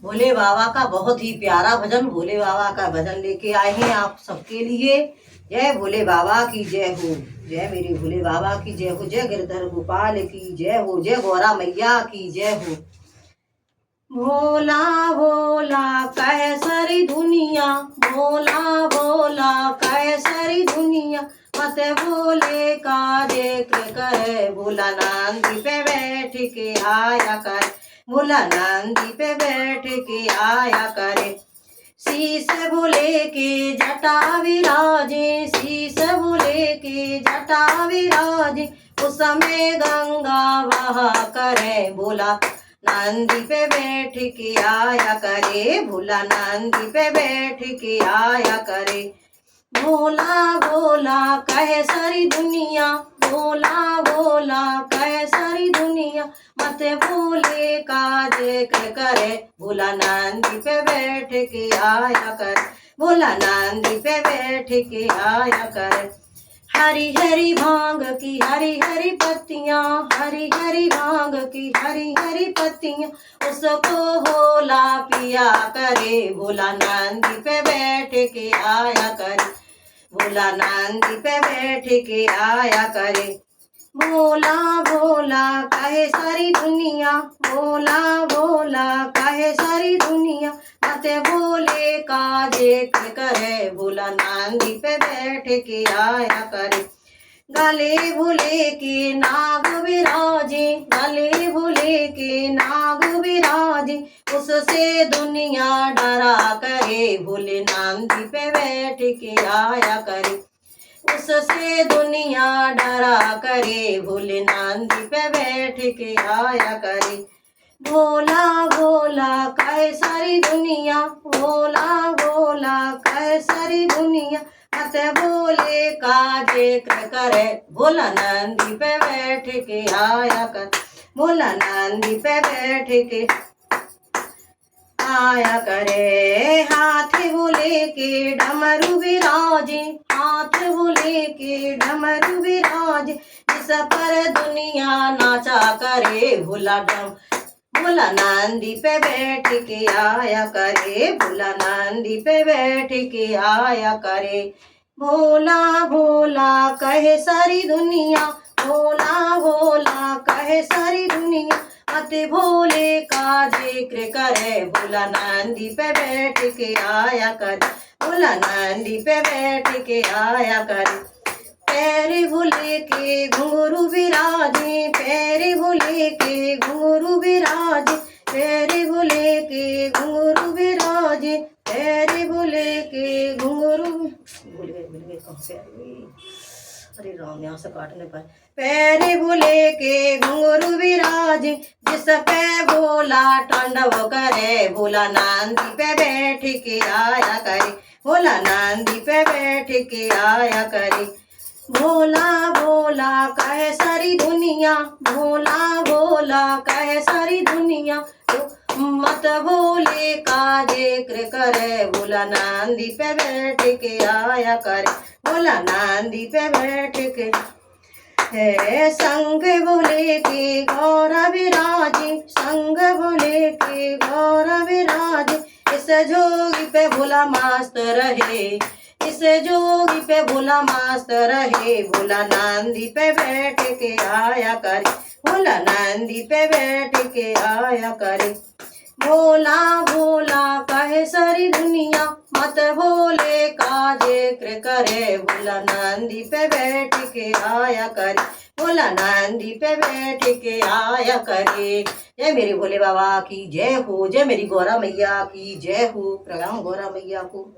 भोले बाबा का बहुत ही प्यारा भजन, भोले बाबा का भजन लेके आए हैं आप सबके लिए। जय भोले बाबा की जय हो, जय मेरे भोले बाबा की जय हो, जय गिरधर गोपाल की जय हो, जय गौरा मैया की जय हो। भोला भोला कह सारी दुनिया, भोला भोला कह सारी दुनिया, मत भोले का जिक्र करे, भोला नंदी पे बैठ के आया कर, भोला नंदी पे बैठ के आया करे। शीश भोले के जटा विराजे, शीश भोले के जटा विराजे, उसमें गंगा बहा करे, भोला नंदी पे बैठ के आया करे, भोला नंदी पे बैठ के आया करे। भोला भोला कहे सारी दुनिया, भोला भोला कहे सारी दुनिया, मत भोले का जिक्र करे, भोला नंदी पे बैठ के आया कर, भोला नंदी पे बैठ के आया कर। हरी हरी भांग की हरी हरी पत्तियां, हरी हरी भांग की हरी हरी पत्तियां, उसको भोला पिया करे, भोला नंदी पे बैठ के आया करे, भोला नंदी पे बैठ के आया करे। भोला भोला कहे सारी दुनिया, भोला भोला कहे सारी दुनिया, मत भोले का जिक्र करे, भोला नंदी पे बैठ के आया करे। गले भोले के नाग विराजे, गले भोले के नाग विराजे, उससे दुनिया डरा करे, भोले नंदी पे बैठ के आया करे, उससे दुनिया डरा करे, भोले नंदी पे बैठ के आया करे। भोला भोला कहे सारी दुनिया, भोला भोला कहे सारी दुनिया, मत भोले का जिक्र करे, भोला नंदी पे बैठ के आया कर, भोला नंदी पे बैठ के आया करे। हाथ भोले के डमरू विराजे, हाथ भोले के डमरू विराजे, जिस पर दुनिया नाचा करे, भोला भोला नंदी पे बैठ के आया करे, भोला नंदी पे बैठ के आया करे। भोला भोला कहे सारी दुनिया, भोला भोला कहे सारी दुनिया, मत भोले का जिक्र करे, भोला नंदी पे बैठ के आया करे, भोला नंदी पे बैठ के आया करे। पैर भोले के घुंघरू विराजे, पैर भोले के घुंघरू विराजे, पैर भोले के घुंघरू विराजे, पैर भोले के घुंघरू भूल गए कहाँ से आ गई, अरे राम यहाँ से काटने पर। पैर भोले के घुंघरू विराजे, जिस पे भोला तांडव करे, भोला नंदी पे बैठ के आया करे, भोला नंदी पे बैठ के आया करे। भोला भोला कहे सारी दुनिया, भोला भोला कहे सारी दुनिया, मत भोले का जिक्र करे, भोला नंदी पे बैठ के आया करे, भोला नंदी पे बैठ के। है संग भोले के गौरा विराजे, संग भोले के गौरा विराजे, इस जोगी पे भोला मस्त रहे, इस जोगी पे भोला मस्त रहे, भोला नंदी पे बैठ के आया करे, भोला नंदी पे बैठ के आया करे। भोला भोला कहे सारी दुनिया, मत भोले का जिक्र करे, भोला नंदी पे बैठ के आया करे, भोला नंदी पे बैठ के आया करे। जय मेरे भोले बाबा की जय हो, जय मेरी गौरा मैया की जय हो। प्रणाम गौरा मैया को।